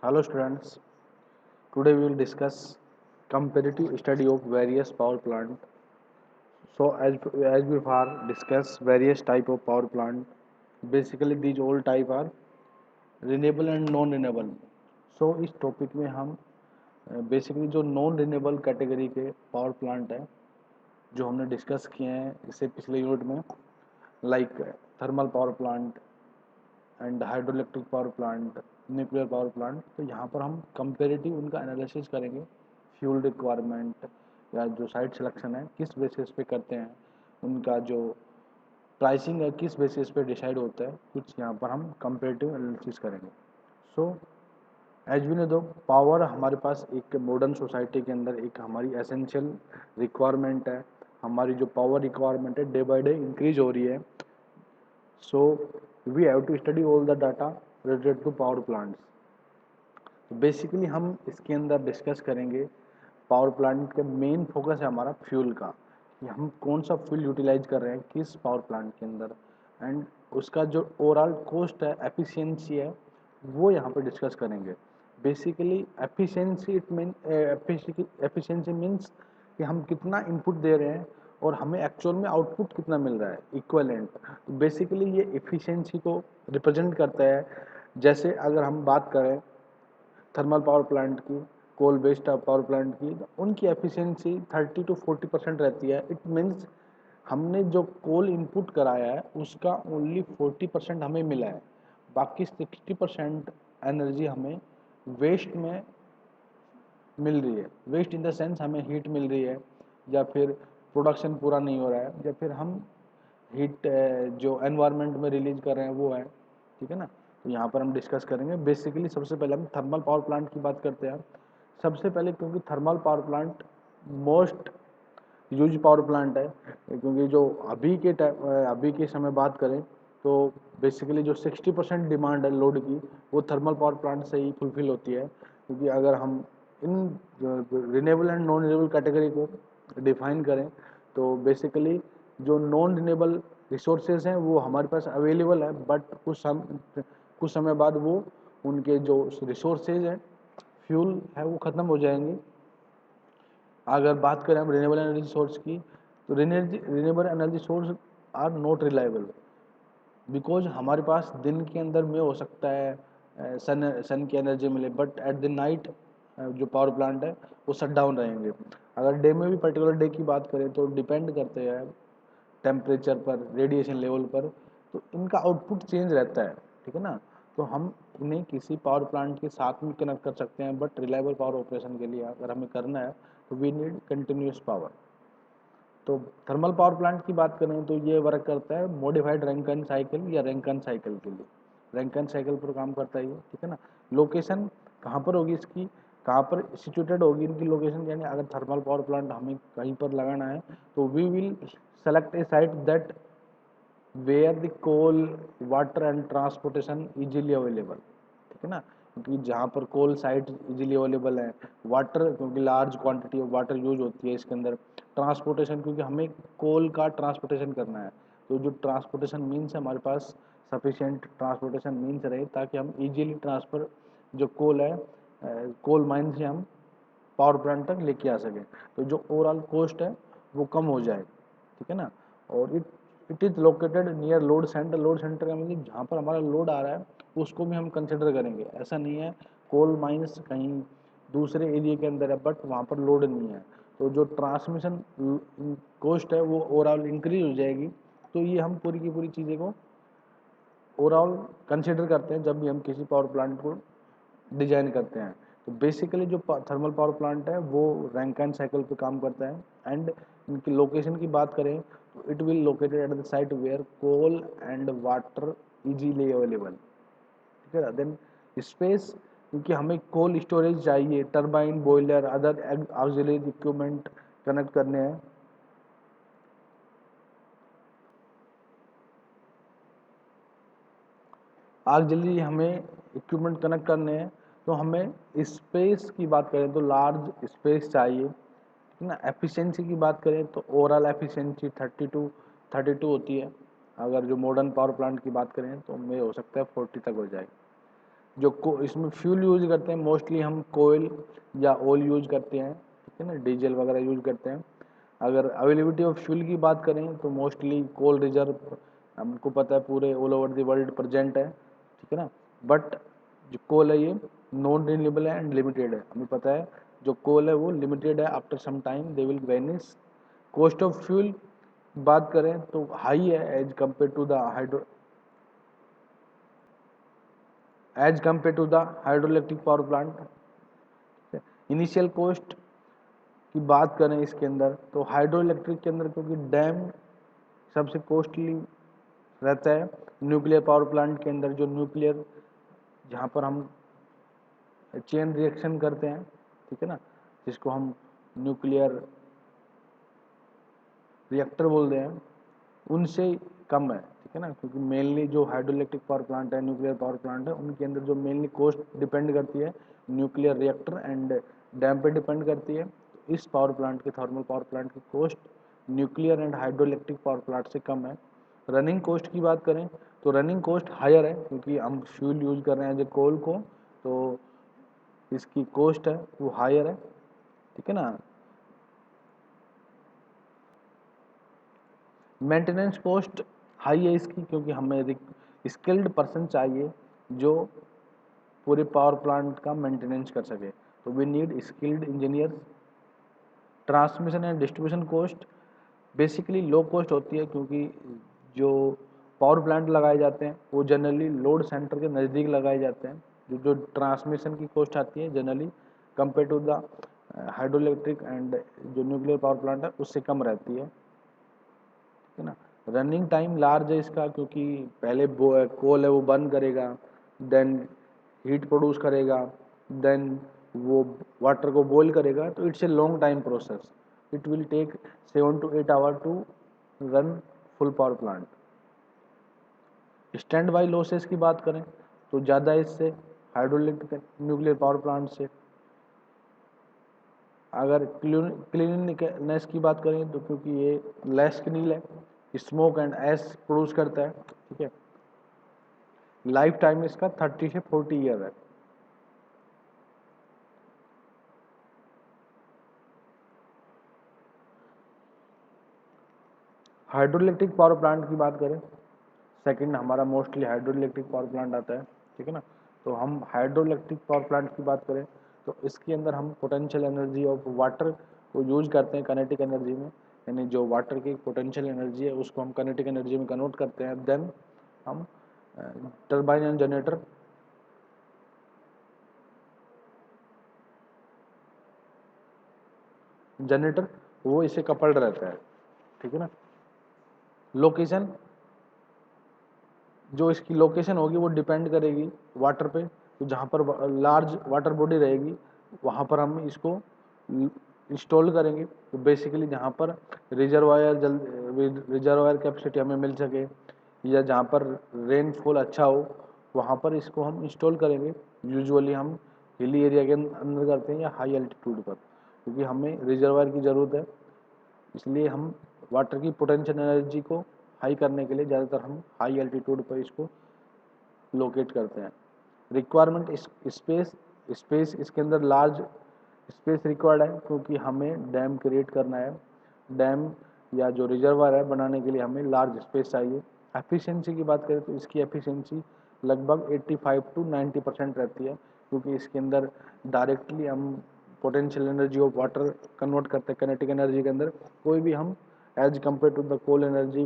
Hello students, today we will discuss comparative study of various power plant. So as we far discuss various type of power plant, basically these all type are renewable and non renewable. So इस topic में हम basically जो non renewable category के power plant है जो हमने discuss किए हैं इससे पिछले यूनिट में, like thermal power plant and hydro electric power plant, nuclear power plant. तो यहाँ पर हम कंपेरेटिव उनका एनालिसिस करेंगे, फ्यूल रिक्वायरमेंट या जो साइट सिलेक्शन है किस बेसिस पे करते हैं, उनका जो प्राइसिंग है किस बेसिस पे डिसाइड होता है, कुछ यहाँ पर हम कंपेरेटिव एनालिसिस करेंगे। सो एज वी नो दो पावर हमारे पास एक मॉडर्न सोसाइटी के अंदर एक हमारी एसेंशियल रिक्वायरमेंट है। हमारी जो पावर रिक्वायरमेंट है डे बाय डे इंक्रीज हो रही है। So we have to study all the data related to power plants. तो बेसिकली हम इसके अंदर डिस्कस करेंगे पावर प्लांट के मेन फोकस है हमारा फ्यूल का, कि हम कौन सा फ्यूल यूटिलाइज कर रहे हैं किस पावर प्लांट के अंदर, एंड उसका जो ओवरऑल कॉस्ट है, एफिशिएंसी है, वो यहाँ पर डिस्कस करेंगे। Basically efficiency it mean efficiency means कि हम कितना इनपुट दे रहे हैं और हमें एक्चुअल में आउटपुट कितना मिल रहा है इक्वलेंट। तो बेसिकली ये एफिशिएंसी को रिप्रेजेंट करता है। जैसे अगर हम बात करें थर्मल पावर प्लांट की, कोल बेस्ड पावर प्लांट की, तो उनकी एफिशिएंसी 30 to 40% रहती है। इट मीन्स हमने जो कोल इनपुट कराया है उसका ओनली 40% हमें मिला है, बाकी 60% एनर्जी हमें वेस्ट में मिल रही है। वेस्ट इन द सेंस हमें हीट मिल रही है, या फिर प्रोडक्शन पूरा नहीं हो रहा है, या फिर हम हीट जो एनवायरनमेंट में रिलीज कर रहे हैं वो है। ठीक है ना। तो यहाँ पर हम डिस्कस करेंगे। बेसिकली सबसे पहले हम थर्मल पावर प्लांट की बात करते हैं सबसे पहले, क्योंकि thermal power plant most use power plant है। क्योंकि जो अभी के समय बात करें तो बेसिकली जो 60% डिमांड है लोड की वो थर्मल पावर प्लांट से ही फुलफिल होती है। क्योंकि अगर हम in renewable and non renewable category को डिफाइन करें तो बेसिकली जो नॉन रिन्यूएबल रिसोर्सेज हैं वो हमारे पास अवेलेबल है, बट कुछ समय बाद वो उनके जो रिसोर्सेज हैं, फ्यूल है, वो ख़त्म हो जाएंगे। अगर बात करें हम रिन्यूएबल एनर्जी सोर्स की, तो renewable energy source are not reliable, because हमारे पास दिन के अंदर में हो सकता है सन की एनर्जी मिले, बट एट द नाइट जो पावर प्लांट है वो शट डाउन रहेंगे। अगर डे में भी पर्टिकुलर डे की बात करें तो डिपेंड करते हैं टेम्परेचर पर, रेडिएशन लेवल पर, तो इनका आउटपुट चेंज रहता है। ठीक है ना। तो हम इन्हें किसी पावर प्लांट के साथ में कनेक्ट कर सकते हैं, बट रिलायबल पावर ऑपरेशन के लिए अगर हमें करना है तो वी नीड कंटिन्यूस पावर। तो थर्मल पावर प्लांट की बात करें तो ये वर्क करता है मॉडिफाइड रैंकन साइकिल या रैंकन साइकिल के लिए। रैंकन साइकिल पर काम करता है ये। ठीक है ना। लोकेशन कहाँ पर होगी इसकी, कहाँ पर सिचुएटेड होगी इनकी लोकेशन, यानी अगर थर्मल पावर प्लांट हमें कहीं पर लगाना है तो we will select a site that where the coal, water and transportation easily available. ठीक है ना। क्योंकि जहाँ पर कोल साइट इजीली अवेलेबल है, वाटर क्योंकि large quantity of water use होती है इसके अंदर, ट्रांसपोर्टेशन क्योंकि हमें कोल का ट्रांसपोर्टेशन करना है, तो जो ट्रांसपोर्टेशन मीन्स है हमारे पास सफिशिएंट ट्रांसपोर्टेशन मीन्स रहे ताकि हम इजीली ट्रांसफर जो कोल है कोल माइन से हम पावर प्लांट तक लेके आ सकें, तो जो ओवरऑल कॉस्ट है वो कम हो जाए। ठीक है ना। और it is located near load centre. Load centre का मतलब जहाँ पर हमारा लोड आ रहा है उसको भी हम कंसिडर करेंगे। ऐसा नहीं है कोल माइंस कहीं दूसरे एरिया के अंदर है बट वहाँ पर लोड नहीं है, तो जो ट्रांसमिशन कॉस्ट है वो ओवरऑल इंक्रीज हो जाएगी। तो ये हम पूरी की पूरी चीज़ें को ओवरऑल कंसिडर करते हैं जब भी हम किसी पावर प्लांट को डिजाइन करते हैं। तो बेसिकली जो थर्मल पावर प्लांट है वो रैंकाइन साइकिल पे काम करता है। एंड इनकी लोकेशन की बात करें तो it will located at the site where coal and water easily available. ठीक है। देन स्पेस, क्योंकि हमें कोल स्टोरेज चाहिए, turbine, boiler, other auxiliary equipment connect करने हैं। ऑक्सिलरी हमें इक्विपमेंट कनेक्ट करने हैं, तो हमें स्पेस की बात करें तो लार्ज स्पेस चाहिए। ठीक ना। एफिशिएंसी की बात करें तो ओवरऑल एफिशिएंसी 32 होती है। अगर जो मॉडर्न पावर प्लांट की बात करें तो में हो सकता है 40 तक हो जाए। इसमें फ्यूल यूज करते हैं मोस्टली हम कोयल या ऑयल यूज करते हैं, ठीक है ना, डीजल वगैरह यूज करते हैं। अगर अवेलेबिलिटी ऑफ फ्यूल की बात करें तो मोस्टली कोल रिजर्व हमको पता है पूरे all over the world present है, ठीक है ना। बट जो कोल है ये नॉन रिन्यूएबल है एंड लिमिटेड है, हमें पता है जो कोल है वो लिमिटेड है, after some time they will vanish. Cost of fuel बात करें तो हाई है as compare to the hydro electric power plant. Initial cost की बात करें इसके अंदर तो हाइड्रो इलेक्ट्रिक के अंदर क्योंकि डैम सबसे कॉस्टली रहता है। न्यूक्लियर पावर प्लांट के अंदर जो न्यूक्लियर जहाँ पर हम चेन रिएक्शन करते हैं, ठीक है ना, जिसको हम न्यूक्लियर रिएक्टर बोलते हैं, उनसे कम है, ठीक है ना। क्योंकि मेनली जो हाइड्रो इलेक्ट्रिक पावर प्लांट है, न्यूक्लियर पावर प्लांट है, उनके अंदर जो मेनली कॉस्ट डिपेंड करती है न्यूक्लियर रिएक्टर एंड डैम पे डिपेंड करती है। इस पावर प्लांट की थर्मल पावर प्लांट की cost nuclear and hydro electric power plant से कम है। रनिंग कॉस्ट की बात करें तो रनिंग कॉस्ट हायर है क्योंकि हम फ्यूल यूज कर रहे हैं जो कोल को, तो इसकी कॉस्ट है वो हायर है, ठीक है ना। मेंटेनेंस कॉस्ट हाई है इसकी क्योंकि हमें स्किल्ड पर्सन चाहिए जो पूरे पावर प्लांट का मेंटेनेंस कर सके, तो we need skilled engineer. Transmission and distribution cost basically low cost होती है क्योंकि जो पावर प्लांट लगाए जाते हैं वो जनरली लोड सेंटर के नज़दीक लगाए जाते हैं। जो ट्रांसमिशन की कॉस्ट आती है generally compare to the hydro electric and जो न्यूक्लियर पावर प्लांट है उससे कम रहती है, ठीक है ना। रनिंग टाइम लार्ज है इसका क्योंकि पहले कोल है वो बर्न करेगा, देन हीट प्रोड्यूस करेगा, देन वो वाटर को बॉईल करेगा, तो it's a long time process. It will take 7 to 8 hour to run full power plant. Standby losses की बात करें तो ज़्यादा इससे hydro electric nuclear power plant से। अगर क्लीननेस की बात करें तो क्योंकि ये लेस क्लीन है, स्मोक एंड एश प्रोड्यूस करता है, ठीक है। लाइफ टाइम इसका 30 से 40 ईयर है। हाइड्रो इलेक्ट्रिक पावर प्लांट की बात करें, सेकंड हमारा mostly hydro electric power plant आता है, ठीक है ना। तो हम हाइड्रो इलेक्ट्रिक पावर प्लांट की बात करें तो इसके अंदर हम पोटेंशियल एनर्जी ऑफ वाटर को यूज करते हैं काइनेटिक एनर्जी में, यानी जो वाटर की पोटेंशियल एनर्जी है उसको हम काइनेटिक एनर्जी में कन्वर्ट करते हैं। देन हम टरबाइन एंड जनरेटर वो इसे कपल्ड रहता है, ठीक है ना। लोकेशन, जो इसकी लोकेशन होगी वो डिपेंड करेगी वाटर पे, तो जहाँ पर लार्ज वाटर बॉडी रहेगी वहाँ पर हम इसको इंस्टॉल करेंगे। तो बेसिकली जहाँ पर रिजर्वायर कैपेसिटी हमें मिल सके या जहाँ पर रेनफॉल अच्छा हो वहाँ पर इसको हम इंस्टॉल करेंगे। यूजुअली हम हिली एरिया के अंदर करते हैं या हाई एल्टीट्यूड पर, क्योंकि हमें रिजर्वायर की ज़रूरत है। इसलिए हम वाटर की पोटेंशियल एनर्जी को हाई करने के लिए ज़्यादातर हम हाई एल्टीट्यूड पर इसको लोकेट करते हैं। रिक्वायरमेंट स्पेस, स्पेस इसके अंदर लार्ज स्पेस रिक्वायर्ड है क्योंकि हमें डैम क्रिएट करना है। डैम या जो रिजर्वायर है बनाने के लिए हमें लार्ज स्पेस चाहिए। एफिशिएंसी की बात करें तो इसकी एफिशिएंसी लगभग 85 to 90% रहती है क्योंकि इसके अंदर डायरेक्टली हम potential energy of water convert करते हैं काइनेटिक एनर्जी के अंदर। कोई भी हम as compare to the coal energy,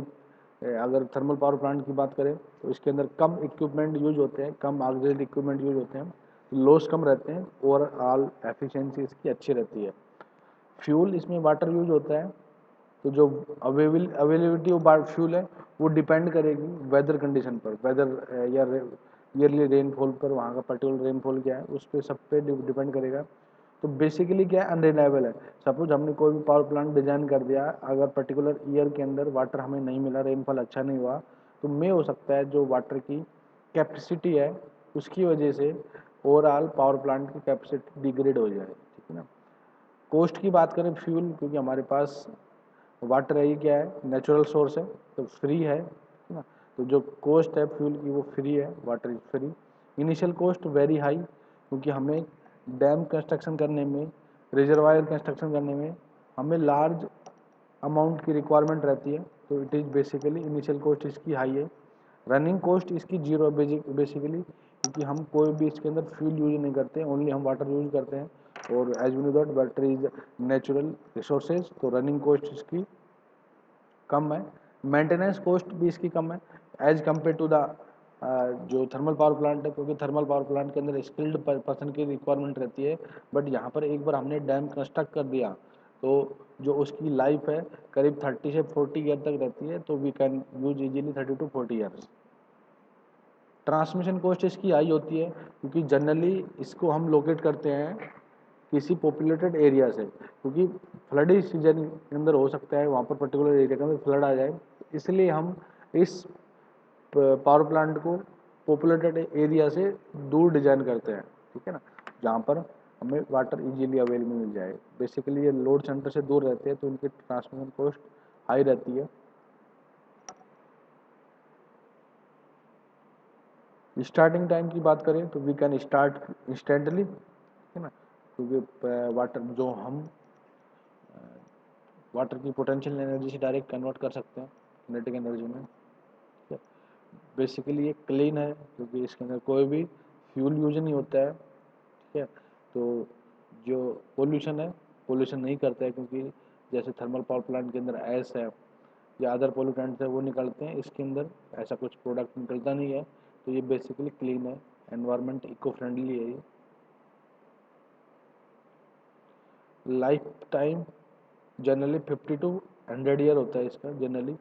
अगर थर्मल पावर प्लांट की बात करें तो इसके अंदर कम इक्विपमेंट यूज होते हैं, कम ऑक्सीजन इक्विपमेंट यूज होते हैं, लॉस कम रहते हैं, ओवरऑल एफिशिएंसी इसकी अच्छी रहती है। फ्यूल इसमें वाटर यूज होता है, तो जो अवेलेबिलिटी ऑफ फ्यूल है वो डिपेंड करेगी वेदर कंडीशन पर, वेदर या ईयरली रेनफॉल पर, वहाँ का पर्टिकुलर रेनफॉल क्या है उस पर सब पे डिपेंड करेगा। तो बेसिकली क्या है, अनरिलायबल है। सपोज हमने कोई भी पावर प्लांट डिजाइन कर दिया, अगर पर्टिकुलर ईयर के अंदर वाटर हमें नहीं मिला, रेनफॉल अच्छा नहीं हुआ, तो मे हो सकता है जो वाटर की कैपेसिटी है उसकी वजह से ओवरऑल पावर प्लांट की कैपेसिटी डिग्रेड हो जाए, ठीक है ना। कॉस्ट की बात करें फ्यूल, क्योंकि हमारे पास वाटर है, ये क्या है, नेचुरल सोर्स है तो फ्री है ना। तो जो कॉस्ट है फ्यूल की वो फ्री है, water is free. Initial cost very high, क्योंकि हमें डैम कंस्ट्रक्शन करने में, रिजर्वायर कंस्ट्रक्शन करने में हमें लार्ज अमाउंट की रिक्वायरमेंट रहती है, तो it is basically initial cost इसकी हाई है। रनिंग कॉस्ट इसकी जीरो बेसिकली, क्योंकि हम कोई भी इसके अंदर फ्यूल यूज नहीं करते हैं, ओनली हम वाटर यूज करते हैं, और as we know that water is natural resources, तो रनिंग कॉस्ट इसकी कम है। मेंटेनेंस कॉस्ट भी इसकी कम है एज कम्पेयर टू द जो थर्मल पावर प्लांट है, क्योंकि थर्मल पावर प्लांट के अंदर स्किल्ड पर्सन की रिक्वायरमेंट रहती है, बट यहाँ पर एक बार हमने डैम कंस्ट्रक्ट कर दिया तो जो उसकी लाइफ है करीब 30 से 40 ईयर तक रहती है, तो we can use easily 30 to 40 years. Transmission cost इसकी हाई होती है, क्योंकि जनरली इसको हम लोकेट करते हैं किसी पॉपुलेटेड एरिया से, क्योंकि फ्लडी सीजन के अंदर हो सकता है वहाँ पर पर्टिकुलर एरिया के अंदर फ्लड आ जाए, इसलिए हम इस पावर प्लांट को पॉपुलेटेड एरिया से दूर डिजाइन करते हैं, ठीक है ना, जहाँ पर हमें वाटर इजीली अवेलेबल मिल जाए। बेसिकली ये लोड सेंटर से दूर रहते हैं, तो इनकी ट्रांसमिशन कॉस्ट हाई रहती है। स्टार्टिंग टाइम की बात करें तो वी कैन स्टार्ट इंस्टेंटली, है ना, क्योंकि वाटर जो हम वाटर की पोटेंशियल एनर्जी से डायरेक्ट कन्वर्ट कर सकते हैं किनेटिक एनर्जी में। बेसिकली ये क्लीन है, क्योंकि इसके अंदर कोई भी फ्यूल यूज नहीं होता है, ठीक है, तो जो पोल्यूशन है पोल्यूशन नहीं करता है, क्योंकि जैसे थर्मल पावर प्लांट के अंदर एस है या अदर पोल्यूटेंट्स है वो निकलते हैं, इसके अंदर ऐसा कुछ प्रोडक्ट निकलता नहीं है, तो ये बेसिकली क्लीन है, एनवायरनमेंट इको फ्रेंडली है ये। Life time generally 50 to 100 year होता है इसका generally.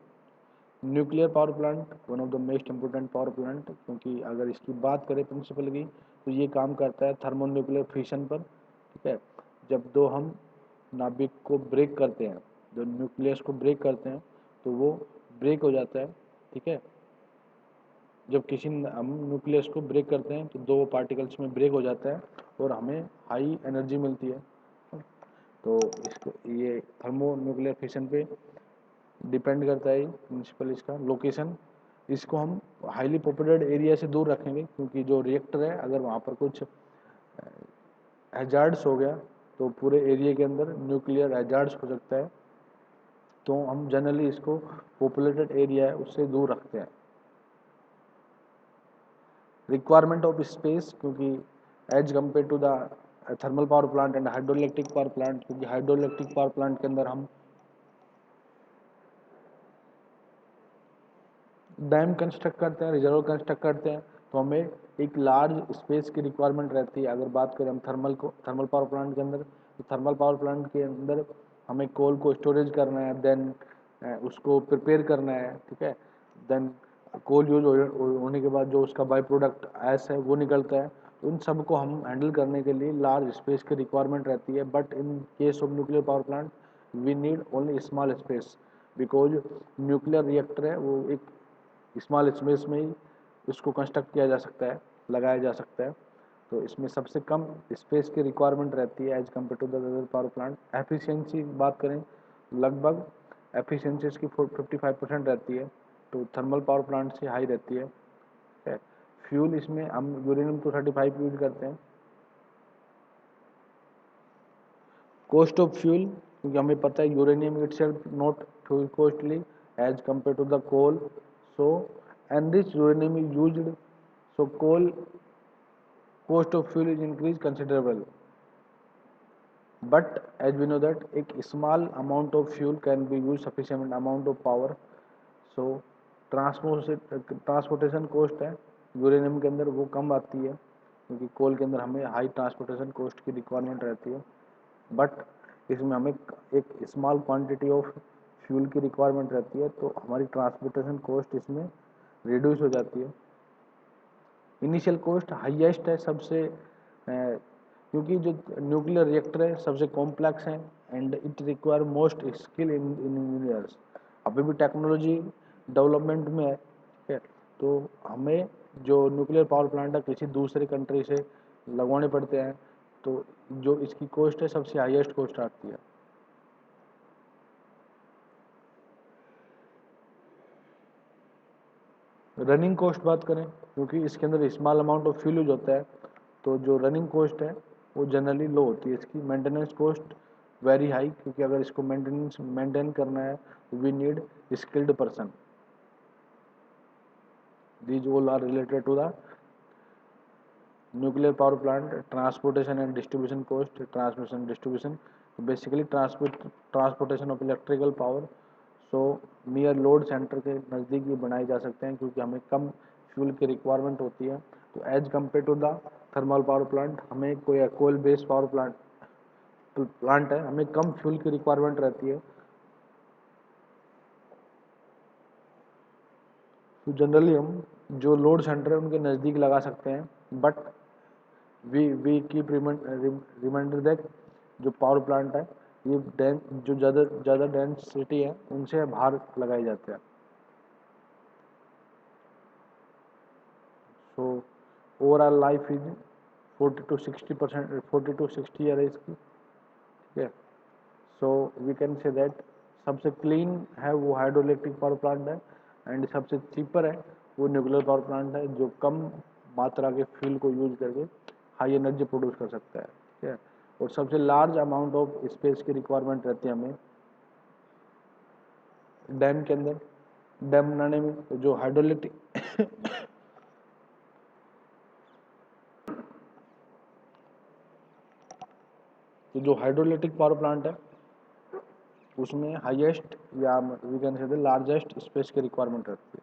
Nuclear power plant one of the most important power plant, क्योंकि अगर इसकी बात करें प्रिंसिपल की तो ये काम करता है थर्मो न्यूक्लियर फिशन पर, ठीक है। जब दो हम नाभिक को ब्रेक करते हैं, जो न्यूक्लियस को ब्रेक करते हैं, तो वो ब्रेक हो जाता है, ठीक है। जब किसी हम न्यूक्लियस को ब्रेक करते हैं तो दो पार्टिकल्स में ब्रेक हो जाता है और हमें हाई एनर्जी मिलती है, तो इसको ये थर्मो न्यूक्लियर फिशन पे डिपेंड करता है प्रिंसिपल इसका लोकेशन। इसको हम हाईली पॉपुलेटेड एरिया से दूर रखेंगे, क्योंकि जो रिएक्टर है अगर वहाँ पर कुछ हैजार्ड्स हो गया तो पूरे एरिया के अंदर न्यूक्लियर हैजार्ड्स हो सकता है, तो हम जनरली इसको पॉपुलेटेड एरिया है उससे दूर रखते हैं। रिक्वायरमेंट ऑफ स्पेस, क्योंकि as compare to the thermal power plant and hydro electric power plant, क्योंकि हाइड्रो इलेक्ट्रिक पावर प्लांट के अंदर हम डैम कंस्ट्रक्ट करते हैं, रिजर्व कंस्ट्रक्ट करते हैं, तो हमें एक लार्ज स्पेस की रिक्वायरमेंट रहती है। अगर बात करें हम थर्मल पावर प्लांट के अंदर, तो थर्मल पावर प्लांट के अंदर हमें कोल को स्टोरेज करना है, देन उसको प्रिपेयर करना है, ठीक है, देन कोल यूज होने के बाद जो उसका बाई प्रोडक्ट ऐस है वो निकलता है, तो इन सब को हम हैंडल करने के लिए लार्ज स्पेस की रिक्वायरमेंट रहती है। But in case of nuclear power plant we need only small space, because nuclear reactor है वो एक स्मॉल स्पेस में ही इसको कंस्ट्रक्ट किया जा सकता है, लगाया जा सकता है, तो इसमें सबसे कम स्पेस की रिक्वायरमेंट रहती है as compare to the other power plant. Efficiency बात करें, लगभग एफिशिएंसी इसकी 55% रहती है, तो थर्मल पावर प्लांट से हाई रहती है। फ्यूल इसमें हम यूरेनियम 235 यूज करते हैं। कॉस्ट ऑफ फ्यूल, क्योंकि हमें पता है uranium itself not fuel costly as compare to the coal, so enriched uranium is used, so coal cost of fuel is increased considerable, but as we know that एक small amount of fuel can be used sufficient amount of power, so transportation cost है uranium के अंदर वो कम आती है, क्योंकि कोल के अंदर हमें हाई ट्रांसपोर्टेशन कॉस्ट की रिक्वायरमेंट रहती है, बट इसमें हमें एक स्मॉल क्वांटिटी ऑफ फ्यूल की रिक्वायरमेंट रहती है, तो हमारी ट्रांसपोर्टेशन कॉस्ट इसमें रिड्यूस हो जाती है। इनिशियल कॉस्ट हाईएस्ट है सबसे, क्योंकि जो न्यूक्लियर रिएक्टर है सबसे कॉम्प्लेक्स है and it require most skill in engineers. अभी भी टेक्नोलॉजी डेवलपमेंट में है, ठीक है, तो हमें जो न्यूक्लियर पावर प्लांट है किसी दूसरे कंट्री से लगवाने पड़ते हैं, तो जो इसकी कॉस्ट है सबसे हाईएस्ट कॉस्ट आती है। रनिंग कॉस्ट बात करें, क्योंकि इसके अंदर small amount of fuel use होता है, तो जो रनिंग कॉस्ट है वो जनरली लो होती है। इसकी मेंटेनेंस कॉस्ट वेरी हाई, क्योंकि अगर इसको मेंटेन करना है we need skilled person. These all are related to the nuclear power plant, transportation and distribution cost, transmission distribution, basically transportation of electrical power। So near load centre के नज़दीक भी बनाए जा सकते हैं, क्योंकि हमें कम फ्यूल की रिक्वायरमेंट होती है। तो as compare to the thermal power plant, हमें कोई कोल बेस्ड पावर प्लांट है, हमें कम फ्यूल की रिक्वायरमेंट रहती है। तो जनरली हम जो लोड सेंटर है उनके नज़दीक लगा सकते हैं, but we keep reminder that जो पावर प्लांट है ये जो ज़्यादा डेंस सिटी है उनसे बाहर लगाए जाते हैं। So overall life is 40 to 60%, 40 to 60 year है इसकी, ठीक है। So we can say that सबसे क्लीन है वो हाइड्रो इलेक्ट्रिक पावर प्लांट है, एंड सबसे चीपर है वो न्यूक्लियर पावर प्लांट है, जो कम मात्रा के फ्यूल को यूज करके हाई एनर्जी प्रोड्यूस कर सकता है, ठीक है। और सबसे लार्ज अमाउंट ऑफ स्पेस की रिक्वायरमेंट रहती है हमें डैम के अंदर। डैम बनाने में जो हाइड्रोइलेक्ट्रिक तो जो हाइड्रोइलेक्ट्रिक पावर प्लांट है उसमें हाईएस्ट या we can say largest space की रिक्वायरमेंट रहती है।